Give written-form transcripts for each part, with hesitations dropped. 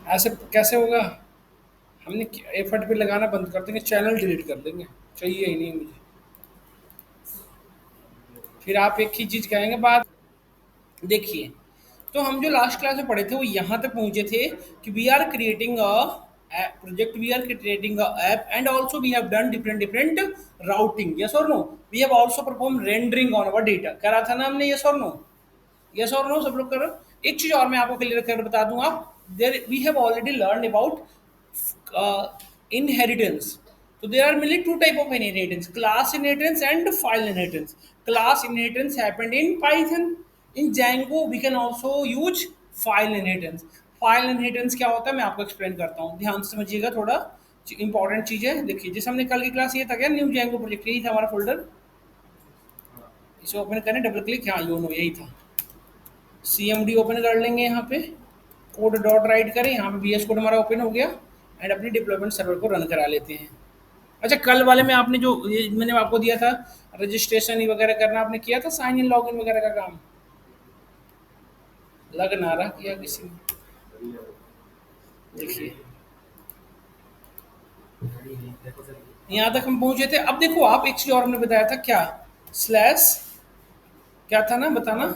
ऐसे कैसे होगा? हमने एफर्ट भी लगाना बंद कर देंगे, चैनल डिलीट कर देंगे, चाहिए ही नहीं मुझे। फिर आप एक ही चीज़ कहेंगे बात। देखिए, तो हम जो लास्ट क्लास में पढ़े थे वो यहाँ तक पहुँचे थे कि we are creating a project, we are creating a app and also we have done different different routing, yes और no. We have also perform rendering on our data, करा था ना हमने, यस और नो? यस और no सब लोग करो। एक चीज़ और मैं आपको क्लियर कर बता दूँ, आप there we have already learn about inheritance. So there are mainly two type of inheritance: class inheritance and file inheritance. Class inheritance happened in Python. In Django we can also use file inheritance. File inheritance क्या होता है मैं आपको explain करता हूँ, ध्यान से समझिएगा, थोड़ा इंपॉर्टेंट चीज़ है। देखिए, जैसे हमने कल की क्लास ये था क्या, न्यू Django प्रोजेक्ट, यही था हमारा फोल्डर। इसे ओपन करें, डबल क्लिक, हाँ यूनो यही था। CMD ओपन कर लेंगे, यहाँ पे कोड डॉट राइट करें, यहाँ पे VS कोड हमारा ओपन हो गया एंड अपनी डिप्लॉयमेंट सर्वर को रन करा लेते हैं। अच्छा, कल वाले में आपने जो ये मैंने आपको दिया था रजिस्ट्रेशन वगैरह करना, आपने किया था साइन इन लॉगिन वगैरह का काम? लग ना रहा किया किसी ने। देखिए, यहाँ तक हम पहुंचे थे। अब देखो, आप एक चीज और हमने बताया था क्या, स्लैश क्या था ना, बताना।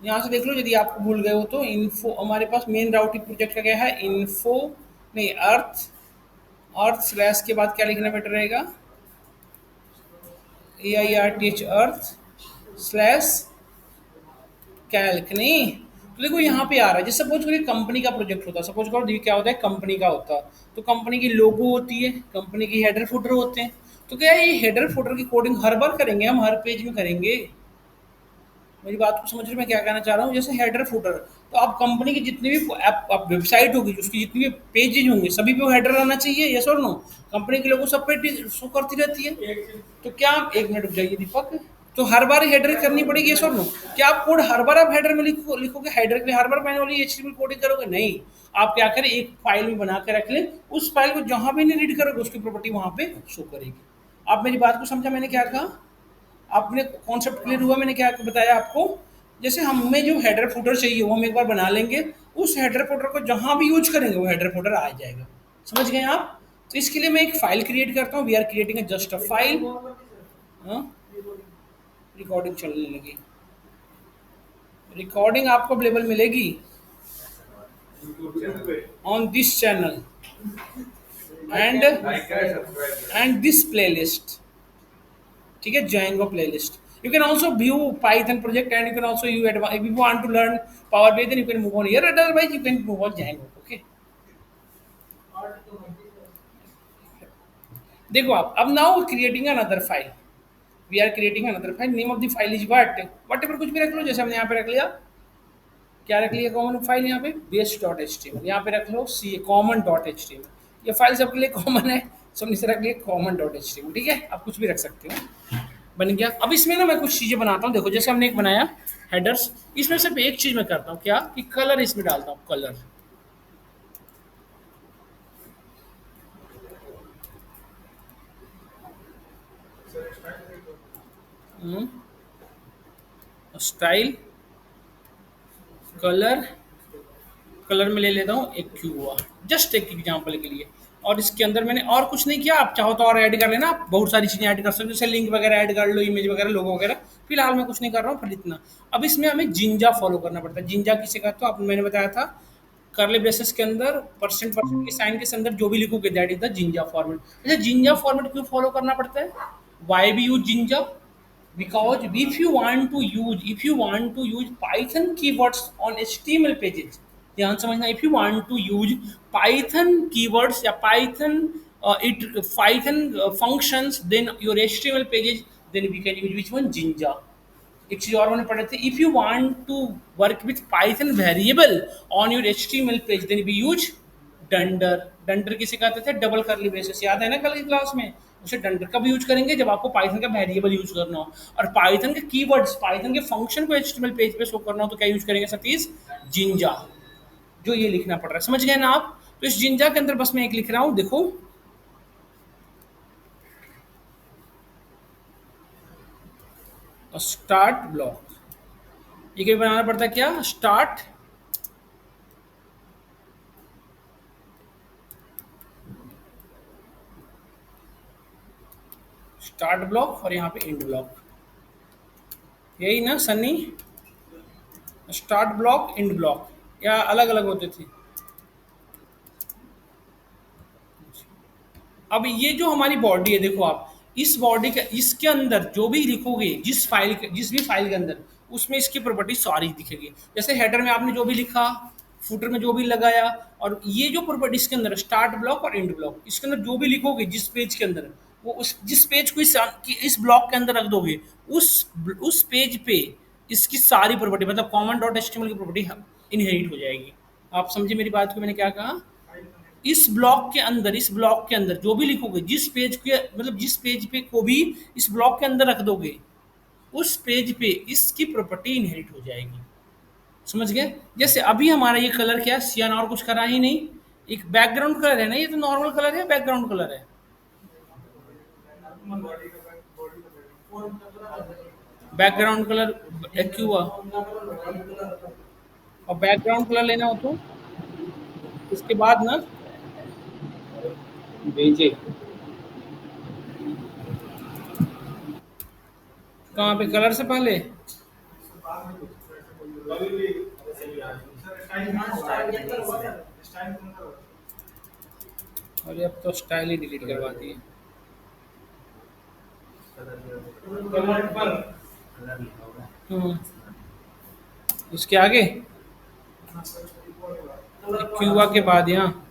यहाँ से देख लो यदि आप भूल गए हो तो। इन्फो, हमारे पास मेन राउटिंग प्रोजेक्ट का क्या है, इन्फो नहीं, अर्थ। अर्थ स्लैश के बाद क्या लिखना बेटर रहेगा, AIRTH अर्थ स्लैश कैल्क नहीं। तो देखो यहाँ पे आ रहा है, जैसे सपोज करिए कंपनी का प्रोजेक्ट होता है, सपोज करो देखिए क्या होता है, कंपनी का होता है। तो कंपनी की लोगो होती है, कंपनी की हेडर फुटर होते हैं। तो क्या है, ये हेडर फुटर की कोडिंग हर बार करेंगे हम, हर पेज में करेंगे? मेरी बात को समझ रहे हो मैं क्या कहना चाह रहा हूँ? जैसे हेडर फुटर, तो आप कंपनी की जितनी भी आप वेबसाइट होगी, उसकी जितनी भी पेजेज होंगे सभी पे वो हेडर रहना चाहिए, यस और नो? कंपनी के लोगों सब पे शो करती रहती है। तो क्या, एक मिनट रुक जाइए दीपक। तो हर बार हेडर करनी पड़ेगी, ये सब नो? क्या आप कोड हर बार आप हेडर में लिखोगे, हेडर के लिए हर बार मैन्युअली HTML कोडिंग करोगे? नहीं। आप क्या करें, एक फाइल में बना के रख लें, उस फाइल को जहां भी नहीं रीड करोगे उसकी प्रॉपर्टी वहां पे शो करेगी। आप मेरी बात को समझा मैंने क्या कहा? आपने कॉन्सेप्ट क्लियर हुआ मैंने क्या बताया आपको? जैसे हमें जो हेडर फुटर चाहिए वो हम एक बार बना लेंगे, उस हेडर फुटर को जहां भी यूज करेंगे वो हेडर फुटर आ जाएगा। समझ गए आप? तो इसके लिए मैं एक फाइल क्रिएट करता हूँ, we are creating just a file. हाँ, रिकॉर्डिंग चलने लगी। रिकॉर्डिंग आपको अवेलेबल मिलेगी on this channel and this playlist. ठीक है, Django playlist. You can also view Python project and you can also you if you want to learn Power BI, then you can move on here. Otherwise, you can move on Django. Okay. देखो आप, अब now creating another file, we are creating another file, name of the file is whatever, कुछ भी रख लो, जैसे हमने यहाँ पे रख लिया, क्या रख लिया, कॉमन फाइल यहाँ पे base dot H T M, यहाँ पे रख लो सी common dot H T M. ये फाइल सबके लिए कॉमन है, सब नीचे रख लिया common dot H T M. ठीक है, आप कुछ भी रख सकते हो, बन गया। अब इसमें ना मैं कुछ चीज़ें बनाता हूँ, देखो जैसे हमने एक बनाया हेडर्स, इसमें सिर्फ एक चीज़ मैं करता हूँ क्या, कि कलर इसमें डालता हूँ, कलर। स्टाइल, कलर, कलर में ले लेता हूँ एक क्यूआ, जस्ट एक एग्जांपल के लिए। और इसके अंदर मैंने और कुछ नहीं किया, आप चाहो तो और ऐड कर लेना, आप बहुत सारी चीज़ें ऐड कर सकते हो, जैसे लिंक वगैरह ऐड कर लो, इमेज वगैरह, लोगो वगैरह। फिलहाल मैं कुछ नहीं कर रहा हूँ, पर इतना। अब इसमें हमें जिंजा फॉलो करना पड़ता है। जिंजा किसे कहते हो, आप मैंने बताया था, करली ब्रेसेस के अंदर परसेंट परसेंट के साइन के अंदर जो भी लिखोगे that is the Jinja format. अच्छा, जिंजा फॉर्मेट क्यों फॉलो करना पड़ता है, वाई भी use Jinja? Because if you want to use Python keywords on HTML pages, ध्यान समझना, if you want to use Python keywords या Python functions, then your HTML pages, then we can use which one, Jinja। एक चीज और मैंने पढ़े थे, if you want to work with Python variable on your HTML page, then we use dunder. Dunder किसे कहते थे, डबल करली ब्रेसेस, याद है ना कल की क्लास में? उसे डंडर कब यूज करेंगे, जब आपको पाइथन का वेरिएबल यूज करना हो, और पाइथन के कीवर्ड्स, पाइथन के फंक्शन को HTML पेज पे शो करना हो, तो क्या यूज करेंगे सतीश, जिंजा। जो ये लिखना पड़ रहा है, समझ गए ना आप? तो इस जिंजा के अंदर बस मैं एक लिख रहा हूँ, देखो, स्टार्ट ब्लॉक। ये क्या बनाना पड़ता है, क्या, स्टार्ट स्टार्ट ब्लॉक और यहाँ पे एंड ब्लॉक, यही ना Sunny? Start block and block या अलग अलग होते थे? अब ये जो हमारी बॉडी है, देखो आप, इस बॉडी के इसके अंदर जो भी लिखोगे, जिस भी फाइल के अंदर, उसमें इसकी प्रॉपर्टी सारी दिखेगी। जैसे हेडर में आपने जो भी लिखा, फुटर में जो भी लगाया, और ये जो प्रॉपर्टी इसके अंदर स्टार्ट ब्लॉक और एंड ब्लॉक, इसके अंदर जो भी लिखोगे जिस पेज के अंदर, वो उस जिस पेज को इस ब्लॉक के अंदर रख दोगे, उस उस पेज पे इसकी सारी प्रॉपर्टी, मतलब कॉमन डॉट एचटीएमएल की प्रॉपर्टी इनहेरिट हो जाएगी। आप समझे मेरी बात को, मैंने क्या कहा? इस ब्लॉक के अंदर जो भी लिखोगे, जिस पेज के, मतलब जिस पेज पे को भी इस ब्लॉक के अंदर रख दोगे, उस पेज पे इसकी प्रॉपर्टी इनहेरिट हो जाएगी। समझ गए? जैसे अभी हमारा ये कलर क्या है, सियान, और कुछ करा ही नहीं। एक बैकग्राउंड कलर है ना, ये तो नॉर्मल कलर है, बैकग्राउंड कलर है। बैकग्राउंड कलर क्यों हुआ? और बैकग्राउंड कलर लेना हो तो इसके बाद ना भेजे, कहाँ पे, कलर से पहले? और अब तो स्टाइल ही डिलीट करवा दिए। हम्म, उसके आगे क्यूआ के बाद यहाँ,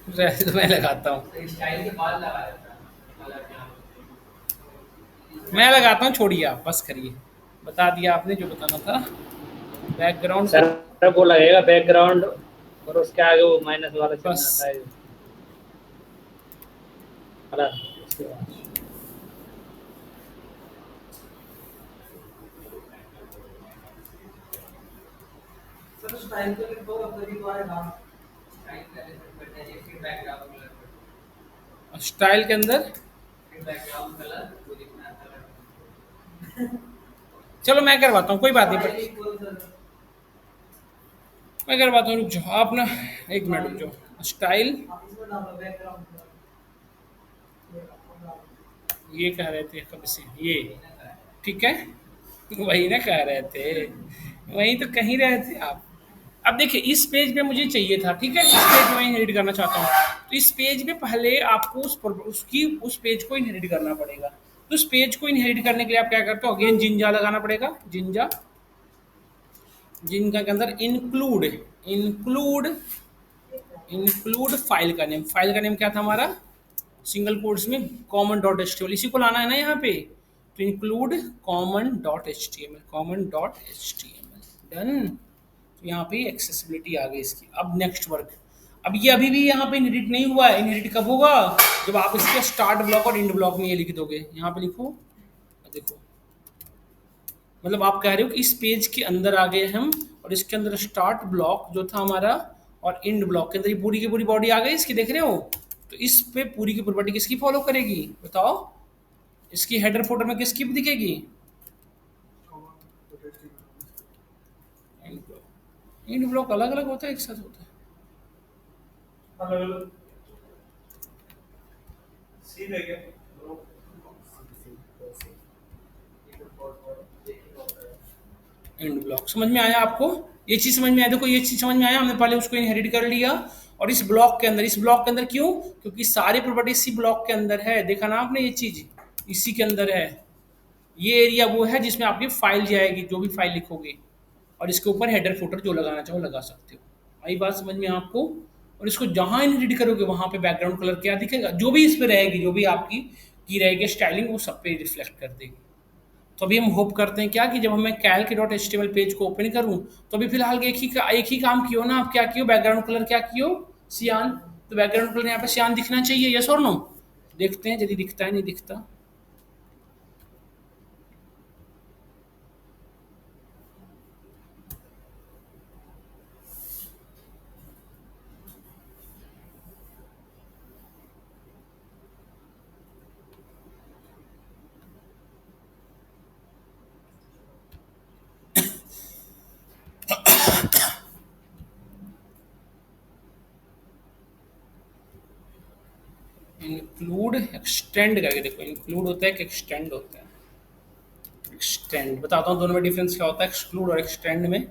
वैसे तो मैं लगाता हूँ, मैं लगाता हूँ, छोड़िए आप, बस करिए। बता दिया आपने जो बताना था। बैकग्राउंड सर वो लगेगा बैकग्राउंड, और उसके आगे वो माइनस वाला चिन्ह बस। आता है वाला, उसके बाद। स्टाइल के अंदर, चलो मैं करवाता हूँ, कोई बात नहीं, पर मैं करवाता हूँ, रुक जाओ आप ना, एक मिनट रुक जाओ। स्टाइल, ये कह रहे थे कब से ये, ठीक है, वही ना कह रहे थे, वही तो कहीं रहे थे आप। अब देखिए, इस पेज पे मुझे चाहिए था, ठीक है, इस पेज पे मैं इनहेरिट करना चाहता हूँ, तो इस पेज पे पहले आपको उस पेज को इनहेरिट करना पड़ेगा। तो उस पेज को इनहेरिट करने के लिए आप क्या करते हो, अगेन जिंजा लगाना पड़ेगा, जिंजा, जिनका के अंदर इंक्लूड, इंक्लूड इंक्लूड फाइल का नेम, फाइल का नेम क्या था हमारा, सिंगल कोट्स में common dot H T M L, इसी को लाना है ना यहाँ पे। तो include common dot H T M L, common dot H T M L, done. तो यहाँ पे एक्सेसिबिलिटी आ गई इसकी। अब नेक्स्ट वर्क, अब ये अभी भी यहाँ पे इनहेरिट नहीं हुआ है, इनहेरिट कब होगा, जब आप इसके स्टार्ट ब्लॉक और एंड ब्लॉक में ये लिख दोगे, यहाँ पे लिखो, देखो, मतलब आप कह रहे हो कि इस पेज के अंदर आ गए हम, और इसके अंदर स्टार्ट ब्लॉक जो था हमारा, और एंड ब्लॉक के अंदर ये पूरी की पूरी बॉडी आ गई इसकी, देख रहे हो? तो इस पे पूरी की प्रॉपर्टी किसकी फॉलो करेगी, बताओ? इसकी हेडर फोल्डर में किसकी दिखेगी? एंड ब्लॉक, एंड ब्लॉक अलग अलग होता है, एक साथ होता है? एंड ब्लॉक समझ में आया आपको? ये चीज समझ में आया, देखो ये चीज समझ में आया, हमने पहले उसको इनहेरिट कर लिया, और इस ब्लॉक के अंदर, इस ब्लॉक के अंदर क्यों, क्योंकि सारी प्रॉपर्टी इसी ब्लॉक के अंदर है, देखा ना आपने, ये चीज इसी के अंदर है। ये एरिया वो है जिसमें आपकी फाइल जाएगी, जो भी फाइल लिखोगे, और इसके ऊपर हेडर फुटर जो लगाना चाहो लगा सकते हो। आई बात समझ में आपको? और इसको जहां इनहेरिट करोगे वहां पे बैकग्राउंड कलर क्या दिखेगा, जो भी इस पे रहेगी, जो भी आपकी की रहेगी स्टाइलिंग, वो सब पे रिफ्लेक्ट कर देगी। तो अभी हम होप करते हैं क्या, कि जब मैं कैल्क डॉट एच पेज को ओपन करूं, तो अभी फिलहाल एक ही काम कियो ना आप, क्या कियो, बैकग्राउंड कलर क्या कियो, सियान। तो बैकग्राउंड कलर यहाँ पे सियान दिखना चाहिए, यस और नो? देखते हैं यदि दिखता है, नहीं दिखता। इंक्लूड एक्सटेंड करके देखो, इंक्लूड होता है कि एक्सटेंड होता है? एक्सटेंड, बताता हूँ दोनों में डिफरेंस क्या होता है एक्सक्लूड और एक्सटेंड में।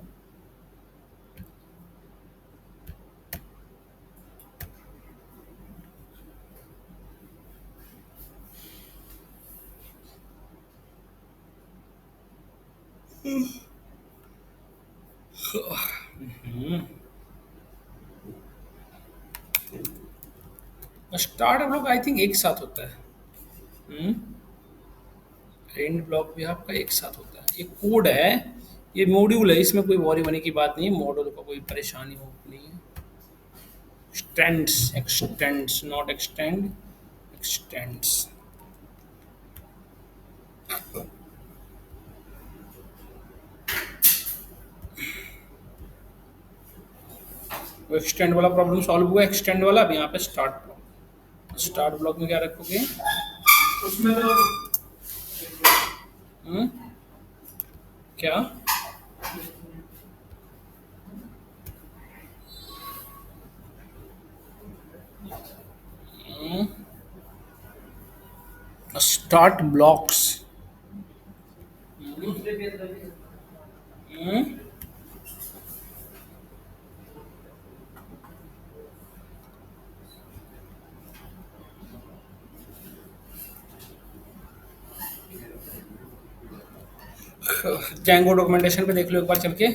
स्टार्ट ब्लॉक आई थिंक एक साथ होता है। एंड ब्लॉक भी आपका एक साथ होता है। ये कोड है, ये मॉड्यूल है, इसमें कोई वॉरी होने की बात नहीं है, मॉड्यूल का कोई परेशानी हो नहीं है। X tends, x tends not extend, x tends. वो एक्सटेंड वाला प्रॉब्लम सॉल्व हुआ, एक्सटेंड वाला। अब यहाँ पे स्टार्ट ब्लॉक, स्टार्ट ब्लॉक में क्या रखोगे? उसमें तो हम्म, क्या? Start blocks. दूसरे पेज पे जैंगो डॉक्यूमेंटेशन पे देख लो एक बार चल के।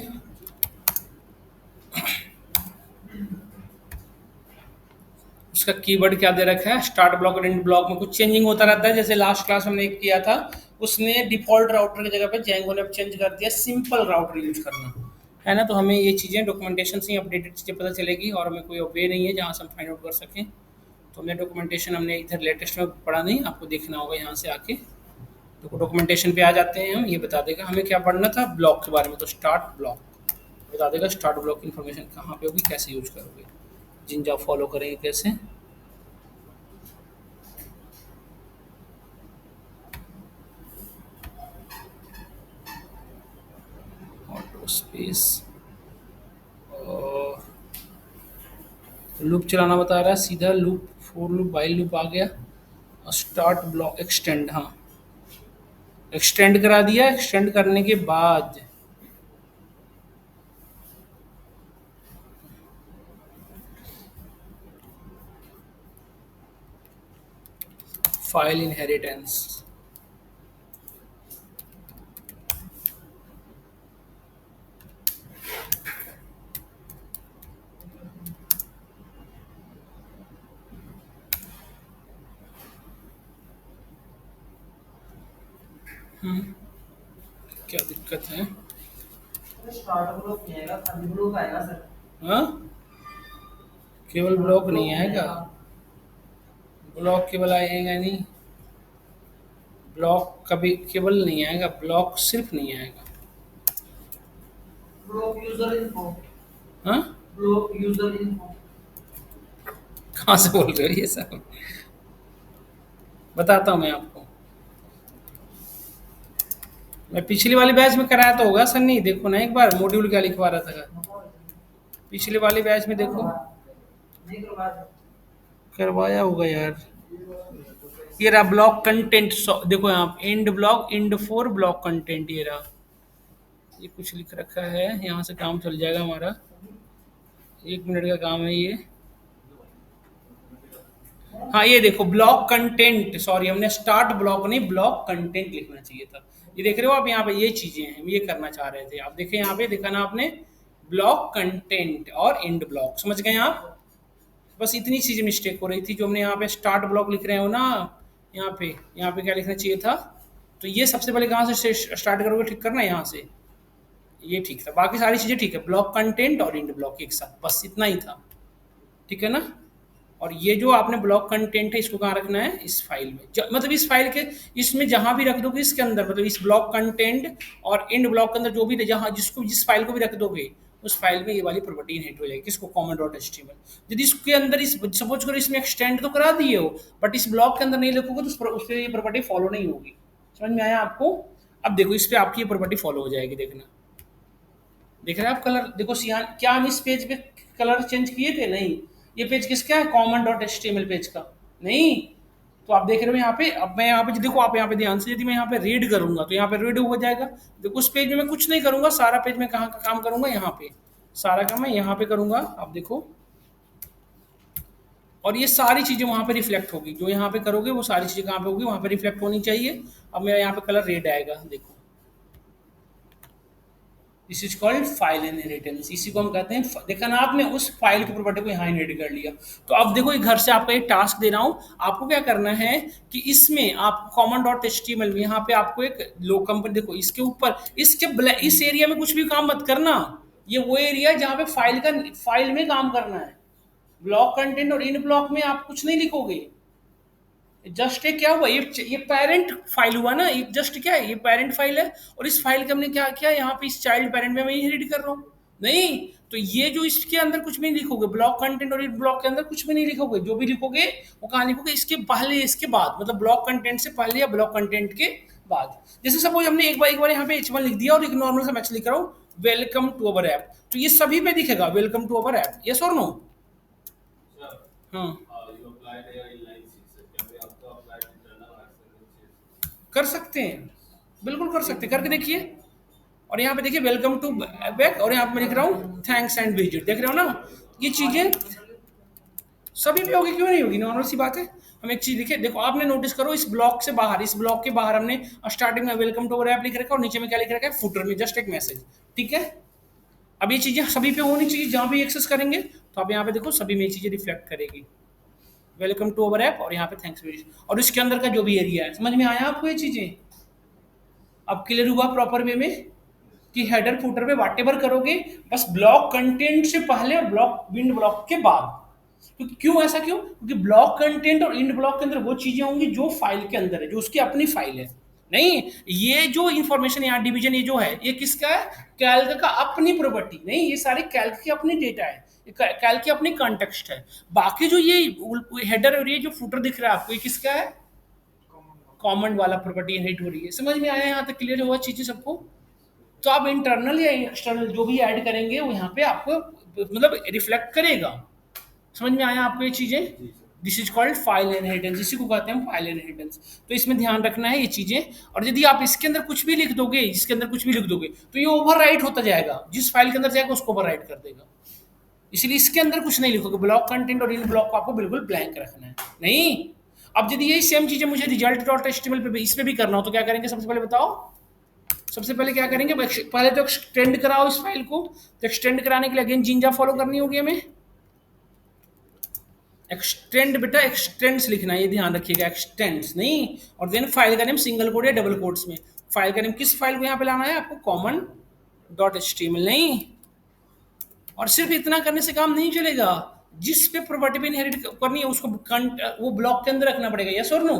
उसका कीवर्ड क्या दे रखा है? स्टार्ट ब्लॉक और एंड ब्लॉक में कुछ चेंजिंग होता रहता है। जैसे लास्ट क्लास हमने एक किया था, उसने डिफॉल्ट राउटर की जगह पे जैंगो ने चेंज कर दिया सिंपल राउटर यूज करना, है ना। तो हमें ये चीज़ें डॉक्यूमेंटेशन से ही अपडेटेड चीज़ें पता चलेगी, और हमें कोई वे नहीं है जहाँ से हम फाइंड आउट कर सकें। तो हमने डॉक्यूमेंटेशन हमने इधर लेटेस्ट में पढ़ा नहीं, आपको देखना होगा यहाँ से आके। तो डॉक्यूमेंटेशन पे आ जाते हैं हम, ये बता देगा हमें क्या पढ़ना था ब्लॉक के बारे में। तो स्टार्ट ब्लॉक बता देगा स्टार्ट ब्लॉक की इन्फॉर्मेशन कहाँ पे होगी, कैसे यूज करोगे, जिन आप फॉलो करेंगे कैसे। ऑटो स्पेस लूप चलाना बता रहा है, सीधा loop, for loop, while loop आ गया। स्टार्ट ब्लॉक एक्सटेंड, हाँ एक्सटेंड करा दिया। एक्सटेंड करने के बाद फाइल इनहेरिटेंस, क्या दिक्कत है? स्टार्ट ग्रुप नहीं आएगा, खाली ग्रुप आएगा सर। हाँ, केवल ब्लॉक नहीं आएगा, ब्लॉक केवल आएगा नहीं, ब्लॉक कभी केवल नहीं आएगा, ब्लॉक सिर्फ नहीं आएगा। ग्रुप यूजर इन्फो, हाँ, ग्रुप यूजर इन्फो। कहाँ से बोल रहे हो ये सब? बताता हूँ मैं आपको। मैं पिछली वाली बैच में कराया तो होगा सन्नी, देखो ना एक बार मॉड्यूल क्या लिखवा रहा था। पिछले वाली बैच में देखो, नहीं करवा दो। करवाया होगा यार। ये रहा ब्लॉक कंटेंट, देखो यहाँ and block, and for block content, ये रहा। ये कुछ लिख रखा है, यहाँ से काम चल जाएगा हमारा। 1 मिनट का काम है ये। हाँ ये देखो ब्लॉक कंटेंट, सॉरी हमने स्टार्ट ब्लॉक नहीं ब्लॉक कंटेंट लिखना चाहिए था। ये देख रहे हो आप यहाँ पे, ये चीजें हैं, ये करना चाह रहे थे आप। देखे यहाँ पे, देखा ना आपने, ब्लॉक कंटेंट और एंड ब्लॉक, समझ गए आप? बस इतनी चीज मिस्टेक हो रही थी, जो हमने यहाँ पे स्टार्ट ब्लॉक लिख रहे हो ना, यहाँ पे क्या लिखना चाहिए था? तो ये सबसे पहले कहाँ से स्टार्ट करोगे ठीक करना, यहाँ से। ये ठीक था, बाकी सारी चीजें ठीक है, ब्लॉक कंटेंट और एंड ब्लॉक एक साथ, बस इतना ही था, ठीक है ना। और ये जो आपने ब्लॉक कंटेंट है, इसको कहाँ रखना है? इस फाइल में, मतलब इस फाइल के, इसमें जहां भी रख दोगे इसके अंदर, मतलब इस ब्लॉक कंटेंट और एंड ब्लॉक के अंदर जो भी जहां जिसको जिस फाइल को भी रख दोगे, उस फाइल में ये वाली प्रॉपर्टी इनहेरिट हो जाएगी। किसको? Common dot HTML. यदि इसके अंदर इस सपोज करो इसमें एक्सटेंड तो करा दिए हो, बट इस ब्लॉक के अंदर नहीं लिखोगे तो उस पर ये प्रॉपर्टी फॉलो नहीं होगी। समझ में आया आपको? अब देखो इस पे आपकी ये प्रॉपर्टी फॉलो हो जाएगी, देखना। देख रहे हैं आप कलर? देखो सियान, क्या हम इस पेज पे कलर चेंज किए थे? नहीं। ये पेज किसका है? कॉमन डॉट एच पेज का नहीं। तो आप देख रहे हो यहाँ पे, अब मैं यहाँ पे देखो, आप यहाँ पे ध्यान से, यदि मैं यहाँ पे रीड करूंगा तो यहाँ पे रीड हो जाएगा। देखो उस पेज में मैं कुछ नहीं करूंगा, सारा पेज में कहाँ का काम करूंगा, यहाँ पे सारा काम मैं यहाँ पे करूंगा, आप देखो। और ये सारी चीजें वहां पे रिफ्लेक्ट होगी, जो यहाँ पे करोगे वो सारी चीजें कहाँ पे होगी, वहां पे रिफ्लेक्ट होनी चाहिए। अब मेरा यहाँ पे कलर रेड आएगा, देखो this is called file inheritance. इसी को हम कहते हैं, देखा ना आपने, उस फाइल की प्रॉपर्टी को यहाँ इनहेरिट कर लिया। तो अब देखो, ये घर से आपका एक टास्क दे रहा हूँ, आपको क्या करना है कि इसमें आप कॉमन डॉट एचटीएमएल में यहाँ पे आपको एक लो कंपनी, देखो इसके ऊपर, इस एरिया में कुछ भी काम मत करना। ये वो एरिया है जहाँ पे फाइल में काम करना है। ब्लॉक कंटेंट और इन ब्लॉक में आप कुछ नहीं लिखोगे। जस्ट एक क्या हुआ, ये पेरेंट फाइल हुआ ना, ये जस्ट क्या है, ये पेरेंट फाइल है, और इस फाइल का हमने क्या किया, यहाँ पे इस चाइल्ड पेरेंट में मैं इनहेरिट कर रहा हूँ। नहीं, तो ये जो इसके अंदर कुछ भी नहीं लिखोगे, ब्लॉक कंटेंट और इन ब्लॉक के अंदर कुछ भी नहीं लिखोगे। जो भी लिखोगे वो कहाँ लिखोगे, इसके पहले इसके बाद, मतलब ब्लॉक कंटेंट से पहले या ब्लॉक कंटेंट के बाद। जैसे सपोज हमने एक बार यहाँ पे H1 लिख दिया और एक नॉर्मल सा मैच लिख रहा हूँ, वेलकम टू अवर ऐप, तो ये सभी पे दिखेगा welcome to our app, yes और नो? हाँ, कर सकते हैं, बिल्कुल कर सकते हैं, करके देखिए। और यहाँ पे देखिए वेलकम टू बैक, और यहाँ पे मैं लिख रहा हूँ थैंक्स एंड विजिट, देख रहे हो ना, ये चीजें सभी पे होगी, क्यों नहीं होगी, नॉर्मल सी बात है। हम एक चीज लिखे, देखो आपने नोटिस करो, इस ब्लॉक से बाहर, इस ब्लॉक के बाहर हमने स्टार्टिंग में वेलकम टू अवर ऐप लिख रखा है, और नीचे में क्या लिख रखा है, फुटर में जस्ट एक मैसेज, ठीक है। अब ये चीजें सभी पे होनी चाहिए, जहां भी एक्सेस करेंगे तो आप यहाँ पे देखो सभी में ये चीजें रिफ्लेक्ट करेगी, वेलकम टू अवर ऐप, और यहाँ पे थैंक्स विजिट, और इसके अंदर का जो भी एरिया है। समझ में आया आपको ये चीजें? अब क्लियर हुआ प्रॉपर वे में कि हेडर फुटर पे वाटेवर करोगे, बस ब्लॉक कंटेंट से पहले और ब्लॉक विंड ब्लॉक के बाद। क्योंकि क्यों ऐसा क्यों? क्योंकि ब्लॉक कंटेंट और इंड ब्लॉक के अंदर वो चीजें होंगी जो फाइल के अंदर है, जो उसकी अपनी फाइल है। नहीं, ये जो इंफॉर्मेशन यहाँ डिवीजन ये जो है, ये किसका है, कैल्क का अपनी प्रॉपर्टी नहीं, ये सारे कैल्क की अपनी डेटा है, कैल्क की अपनी कॉन्टेक्स्ट है। बाकी जो ये हेडर और ये जो फुटर दिख रहा है आपको, ये किसका है, कॉमन वाला प्रॉपर्टी इनहेरिट हो रही है। समझ में आया यहाँ तक, क्लियर हुआ चीजें सबको? तो आप इंटरनल या एक्सटर्नल जो भी ऐड करेंगे वो यहाँ पे आपको मतलब रिफ्लेक्ट करेगा। समझ में आया आपको ये चीजें? This is called file inheritance, इसी को कहते हैं फाइल इनहेरिटेंस। तो इसमें ध्यान रखना है ये चीजें। और यदि आप इसके अंदर कुछ भी लिख दोगे, इसके अंदर कुछ भी लिख दोगे, तो ये ओवरराइट होता जाएगा, जिस फाइल के अंदर जाएगा उसको ओवरराइट कर देगा। इसलिए इसके अंदर कुछ नहीं लिखोगे, ब्लॉक कंटेंट और इन ब्लॉक को आपको बिल्कुल ब्लैंक रखना है। नहीं, अब यदि यही सेम चीजें मुझे रिजल्ट डॉट एचटीएमएल पे इस पे भी करना हो तो क्या करेंगे, सबसे पहले बताओ? सबसे पहले क्या करेंगे, पहले तो एक्सटेंड कराओ इस फाइल को। तो एक्सटेंड कराने के लिए अगेन जिंजा फॉलो करनी होगी हमें। एक्सटेंड बेटा एक्सटेंड्स लिखना है, ये ध्यान रखिएगा, एक्सटेंड्स नहीं। और देन फाइल का नेम सिंगल कोड या डबल कोट्स में। फाइल का नेम किस फाइल को यहाँ पे लाना है आपको, कॉमन डॉट एचटीएमएल नहीं। और सिर्फ इतना करने से काम नहीं चलेगा, जिस पे प्रॉपर्टी पे इनहेरिट करनी है उसको वो ब्लॉक के अंदर रखना पड़ेगा, यस और नो?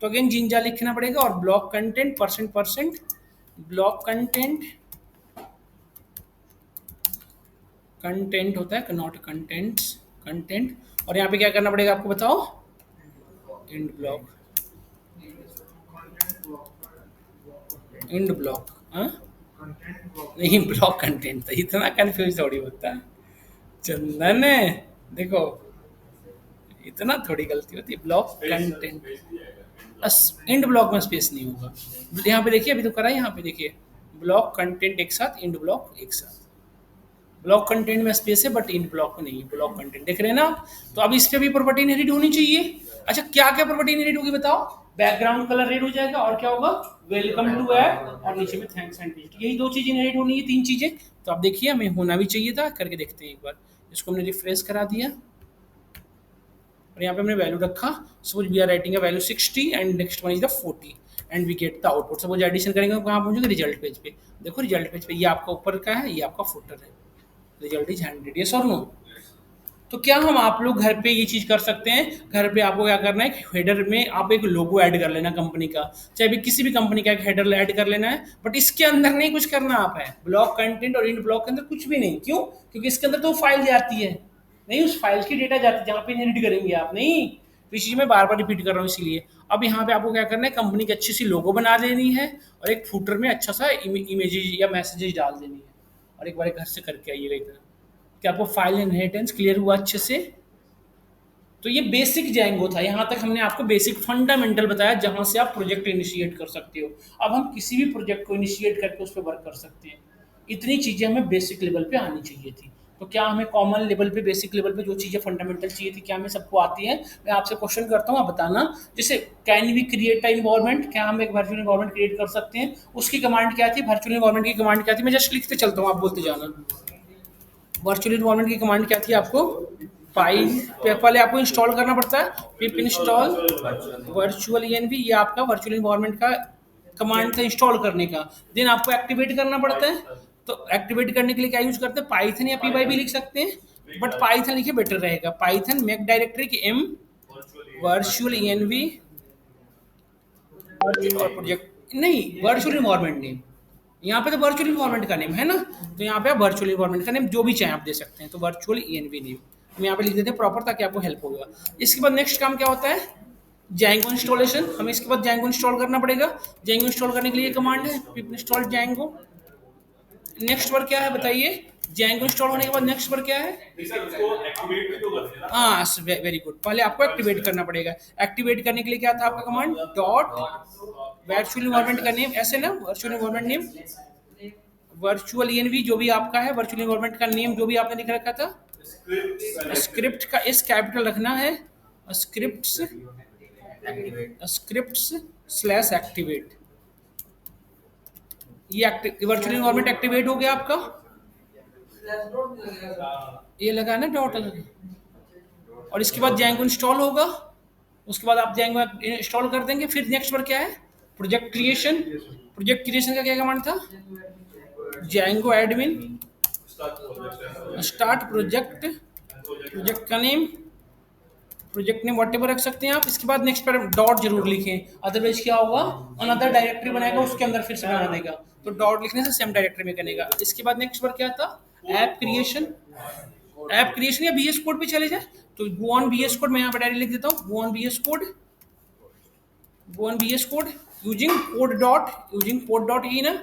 तो अगेन जिंजा लिखना पड़ेगा, और ब्लॉक कंटेंट %% ब्लॉक कंटेंट होता है, नॉट कंटेंट्स, कंटेंट। और यहाँ पे क्या करना पड़ेगा आपको बताओ, इंड ब्लॉक, इंड ब्लॉक, हाँ नहीं, ब्लॉक कंटेंट, तो इतना कंफ्यूज थोड़ी होता है चंदन, देखो इतना थोड़ी गलती होती है, ब्लॉक कंटेंट, इंड ब्लॉक में स्पेस नहीं होगा। यहाँ पे देखिए, अभी तो करा है, यहाँ पे देखिए ब्लॉक कंटेंट एक साथ, इंड ब्लॉक एक साथ। ब्लॉक कंटेंट में स्पेस है बट इंड ब्लॉक में नहीं है, ब्लॉक कंटेंट देख रहे हैं ना आप? तो अब इस पे भी प्रॉपर्टी इनहेरिट होनी चाहिए। अच्छा, क्या क्या प्रॉपर्टी इनहेरिट होगी बताओ? बैकग्राउंड कलर रेड हो जाएगा, और क्या होगा, वेलकम टू ऐप, और नीचे में थैंक्स एंड विजिट, यही दो चीजें इनहेरिट होनी है, तीन चीजें। तो आप देखिए, हमें होना भी चाहिए था, करके देखते हैं एक बार। इसको हमने रिफ्रेश करा दिया, और यहाँ पे हमने वैल्यू रखा, suppose we are writing a value 60 and next one is the 40 and we get the output. Suppose addition करेंगे तो कहाँ पहुंचेंगे, रिजल्ट पेज पे। देखो रिजल्ट पेज पे ये आपका ऊपर का है, ये आपका फुटर है, रिजल्ट इज 100, यस और नो? तो क्या हम आप लोग घर पे ये चीज कर सकते हैं? घर पे आपको क्या करना है, हेडर में आप एक लोगो ऐड कर लेना कंपनी का, चाहे भी किसी भी कंपनी का एक हेडर ऐड कर लेना है, बट इसके अंदर नहीं कुछ करना आप है, ब्लॉक कंटेंट और इन ब्लॉक के अंदर कुछ भी नहीं। क्यों? क्योंकि इसके अंदर तो फाइल जाती है, नहीं उस फाइल की डेटा जाती है जहाँ पे इनहेरिट करेंगे आप, नहीं। तो इस चीज में बार बार रिपीट कर रहा हूँ इसीलिए। अब यहाँ पे आपको क्या करना है, कंपनी की अच्छी सी लोगो बना लेनी है, और एक फुटर में अच्छा सा इमेजेस या मैसेजेस डाल देनी है, और एक बार घर से करके आइएगा इतना। क्या आपको फाइल इनहेरिटेंस क्लियर हुआ अच्छे से? तो ये बेसिक जैंगो था, यहाँ तक हमने आपको बेसिक फंडामेंटल बताया जहाँ से आप प्रोजेक्ट इनिशिएट कर सकते हो। अब हम किसी भी प्रोजेक्ट को इनिशिएट करके उस पर वर्क कर सकते हैं। इतनी चीज़ें हमें बेसिक लेवल पे आनी चाहिए थी। तो क्या हमें कॉमन लेवल पे, बेसिक लेवल पे जो चीज़ें फंडामेंटल चाहिए थी, क्या हमें सबको आती है? मैं आपसे क्वेश्चन करता हूँ, आप बताना। जैसे can we create a environment, क्या हम एक वर्चुअल इन्वायरमेंट क्रिएट कर सकते हैं? उसकी कमांड क्या थी? वर्चुअल इन्वायरमेंट की कमांड क्या थी? मैं जस्ट लिखते चलता हूँ, आप बोलते जाना। वर्चुअल इन्वायरमेंट की कमांड क्या थी आपको? पाई, पहले आपको इंस्टॉल करना पड़ता है, पिप इंस्टॉल वर्चुअल ENV, ये आपका वर्चुअल इन्वायरमेंट का कमांड था इंस्टॉल करने का। देन आपको एक्टिवेट करना पड़ता है, तो एक्टिवेट करने के लिए क्या यूज करते हैं? पाइथन या पी भी लिख सकते हैं, बट पाइथन लिखे बेटर रहेगा। पाइथन मेक डायरेक्टरी की एम वर्चुअल ENV और प्रोजेक्ट नहीं, वर्चुअल इन्वायरमेंट नेम। यहाँ पे तो वर्चुअल इन्वायरमेंट का नेम है ना, तो यहाँ पे आप वर्चुअल इन्वायरमेंट का नेम जो भी चाहें आप दे सकते हैं। तो वर्चुअल ENV नेम हम यहाँ पे लिख देते हैं प्रॉपर, ताकि आपको हेल्प होगा। इसके बाद नेक्स्ट काम क्या होता है? Django installation. हमें इसके बाद जैंगो इंस्टॉल करना पड़ेगा। जैंगो इंस्टॉल करने के लिए कमांड है पिप इंस्टॉल जैंगो। नेक्स्ट वर्क क्या है बताइए? जैंगो इंस्टॉल होने के बाद नेक्स्ट वर्क क्या है? हाँ, वेरी गुड। पहले आपको एक्टिवेट करना पड़ेगा। एक्टिवेट करने के लिए क्या था आपका कमांड? डॉट वर्चुअल इन्वायरमेंट का नेम, ऐसे ना, virtual environment name virtual ENV जो भी आपका है, वर्चुअल इन्वायरमेंट का नेम जो भी आपने लिख रखा था, स्क्रिप्ट का एस कैपिटल रखना है, स्क्रिप्ट्स स्क्रिप्ट्स स्लैश एक्टिवेट। ये वर्चुअल इन्वायरमेंट एक्टिवेट हो गया आपका। ये लगा ना डॉट, और इसके बाद जैंगो इंस्टॉल होगा। उसके बाद आप जैंगो इंस्टॉल कर देंगे। फिर नेक्स्ट वर्क क्या है? Project creation. प्रोजेक्ट क्रिएशन का क्या कमांड था? Django admin start project, project का नेम, प्रोजेक्ट नेम व्हाटएवर रख सकते हैं आप। इसके बाद नेक्स्ट पर डॉट जरूर लिखें, अदरवाइज क्या होगा? अनदर डायरेक्टरी बनाएगा, उसके अंदर फिर से बना देगा। तो डॉट लिखने से सेम डायरेक्टरी में करेगा। इसके बाद नेक्स्ट वर्क क्या था? App creation. ऐप क्रिएशन या VS कोड पे चले जाए तो गो ऑन VS कोड, मैं यहाँ पे डायरेक्ट लिख देता हूँ, go on VS code, go on VS code using code dot in.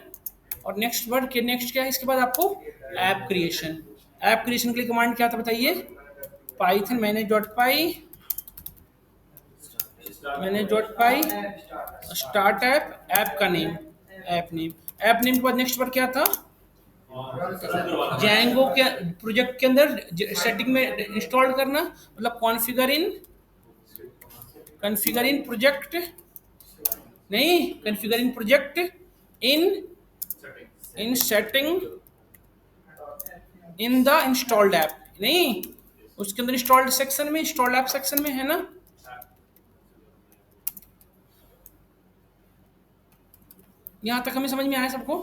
और नेक्स्ट वर्ड के नेक्स्ट क्या है इसके बाद आपको? App creation. ऐप क्रिएशन के लिए कमांड क्या था बताइए? Python manage.py start app, app का name, app name. App name के बाद नेक्स्ट वर्ड क्या था? जैंगो के प्रोजेक्ट के अंदर सेटिंग में इंस्टॉल करना, मतलब कॉन्फ़िगर इन प्रोजेक्ट, नहीं, configure in project in setting in the installed app, नहीं, उसके अंदर इंस्टॉल्ड सेक्शन में, इंस्टॉल्ड ऐप सेक्शन में है ना। यहाँ तक हमें समझ में आया सबको?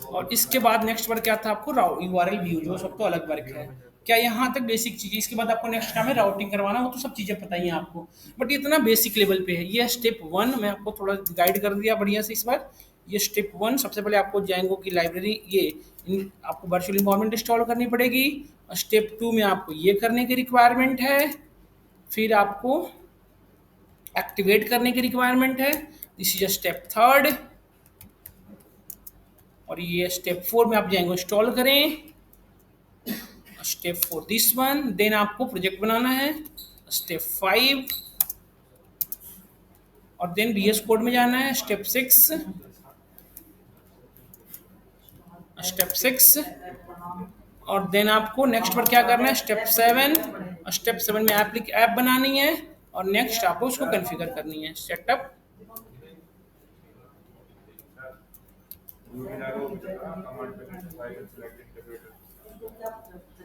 और इसके बाद नेक्स्ट वर्क क्या था आपको? URL व्यू, जो सब तो अलग वर्क है। क्या यहाँ तक बेसिक चीज़ें? इसके बाद आपको नेक्स्ट काम है राउटिंग करवाना, वो तो सब चीज़ें पता ही हैं आपको, बट इतना बेसिक लेवल पे है। ये स्टेप 1 मैं आपको थोड़ा गाइड कर दिया बढ़िया से इस बार। ये स्टेप 1, सबसे पहले आपको जैंगो की लाइब्रेरी, आपको वर्चुअल इन्वायरमेंट इंस्टॉल करनी पड़ेगी। स्टेप 2 में आपको ये करने की रिक्वायरमेंट है। फिर आपको एक्टिवेट करने की रिक्वायरमेंट है। This is a step 3। और ये स्टेप 4 में आप जैंगो इंस्टॉल करें। Step 4 this one. देन आपको प्रोजेक्ट बनाना है, स्टेप 5। और देन VS कोड में जाना है, स्टेप 6। और देन आपको नेक्स्ट पर क्या करना है? स्टेप 7। और स्टेप 7 में ऐप बनानी है, और नेक्स्ट आपको उसको कॉन्फ़िगर करनी है, सेटअप।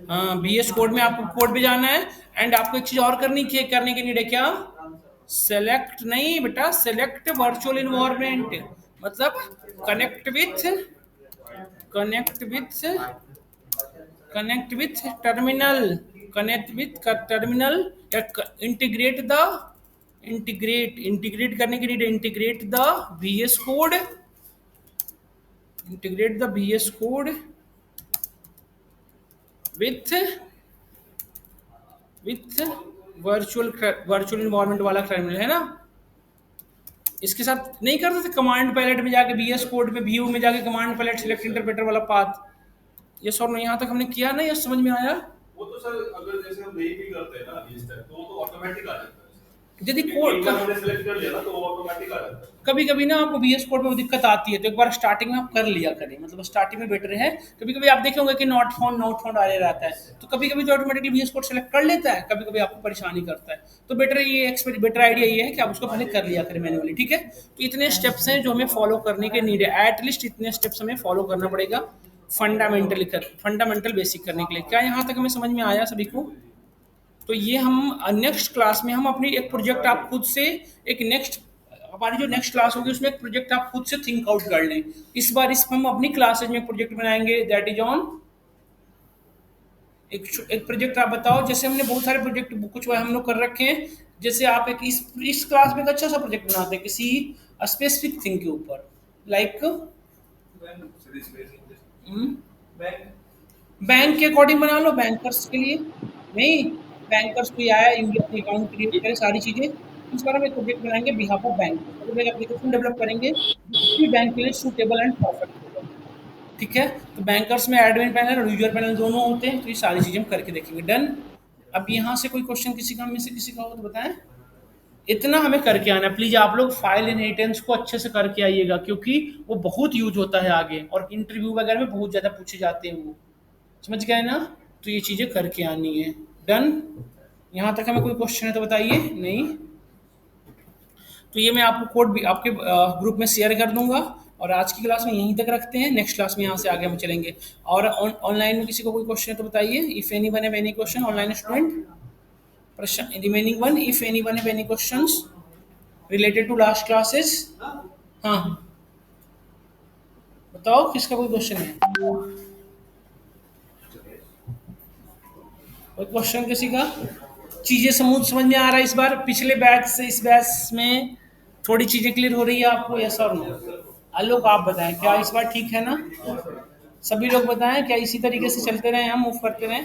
हाँ, VS कोड में आपको कोड पे जाना है। एंड आपको एक चीज और करने की नीड है, क्या? सेलेक्ट नहीं बेटा, सेलेक्ट वर्चुअल इन्वायरमेंट, मतलब कनेक्ट विथ टर्मिनल, या इंटीग्रेट करने के लिए integrate the VS code, with virtual environment वाला टर्मिनल है ना। इसके साथ नहीं कर सकते कमांड पैलेट में जाके, VS कोड में व्यू में जाके कमांड पैलेट सिलेक्ट इंटरप्रेटर वाला पाथ। ये सर यहाँ तक हमने किया ना, ये समझ में आया? वो तो सर अगर जैसे हम नहीं भी करते हैं ना ये स्टेप तो वो तो ऑटोमेटिक आ जाता है यदि एक कोड बार हमने सेलेक्ट कर लिया ना तो वो ऑटोमेटिक आ जाता है कभी कभी ना आपको VS कोड में वो दिक्कत आती है, तो एक बार स्टार्टिंग में आप कर लिया करें, मतलब स्टार्टिंग में बेटर है। कभी कभी आप देखे होंगे कि नॉट फाउंड आ रहता है, तो कभी कभी तो ऑटोमेटिकली VS कोड सेलेक्ट कर लेता है, कभी कभी आपको परेशानी करता है। तो बेटर आइडिया ये है कि आप उसको पहले कर लिया करें मैन्युअली, ठीक है। तो इतने स्टेप्स हैं जो हमें फॉलो करने के नीड है, एटलीस्ट इतने स्टेप्स हमें फॉलो करना पड़ेगा फंडामेंटल बेसिक करने के लिए। क्या यहाँ तक हमें समझ में आया सभी को? तो ये हम नेक्स्ट क्लास में हम अपनी एक प्रोजेक्ट आप खुद से एक नेक्स्ट हमारी जो नेक्स्ट क्लास होगी उसमें एक प्रोजेक्ट आप खुद से थिंक आउट कर लें। इस बार इस हम अपनी क्लासेज में प्रोजेक्ट बनाएंगे दैट इज ऑन एक प्रोजेक्ट। आप बताओ, जैसे हमने बहुत सारे प्रोजेक्ट कुछ हम लोग कर रखे हैं, जैसे आप एक इस क्लास में एक अच्छा सा प्रोजेक्ट बनाते हैं किसी स्पेसिफिक थिंग के ऊपर, लाइक बैंक के अकॉर्डिंग बना लो, बैंकर्स के लिए नहीं, बैंकर्स कोई आया यूजर अपनी अकाउंट क्रिएट करे सारी चीजें। इस बार हम एक प्रोजेक्ट बनाएंगे बिहाफ ऑफ बैंक, मतलब एक एप्लीकेशन डेवलप करेंगे जो किसी बैंक के लिए सूटेबल एंड परफेक्ट होगा, ठीक है। तो बैंकर्स में एडमिन पैनल और यूजर पैनल दोनों होते हैं, तो ये सारी चीजें हम करके देखेंगे। डन। अब यहाँ से कोई क्वेश्चन किसी का में से किसी का हो तो बताएं। इतना हमें करके आना है प्लीज, आप लोग फाइल इनहेरिटेंस को अच्छे से करके आइएगा, क्योंकि वो बहुत यूज होता है आगे, और इंटरव्यू वगैरह में बहुत ज्यादा पूछे जाते हैं वो, समझ गए ना। तो ये चीजें करके आनी है। डन। यहाँ तक हमें कोई क्वेश्चन है तो बताइए। नहीं तो ये मैं आपको कोड भी आपके ग्रुप में शेयर कर दूंगा, और आज की क्लास में यहीं तक रखते हैं, नेक्स्ट क्लास में यहाँ से आगे हम चलेंगे। और ऑनलाइन में किसी को कोई क्वेश्चन है तो बताइए। If any one have any question online student, remaining one, if any one have any questions related to last classes. हाँ बताओ किसका कोई क्वेश्चन है? कोई क्वेश्चन किसी का? चीजें समझ में आ रहा है इस बार? पिछले बैच से इस बैच में थोड़ी चीजें क्लियर हो रही है आपको, यस और नो? आलोक आप बताएं, क्या इस बार ठीक है ना? सभी लोग बताएं, क्या इसी तरीके से चलते रहे, हम मूव करते रहे?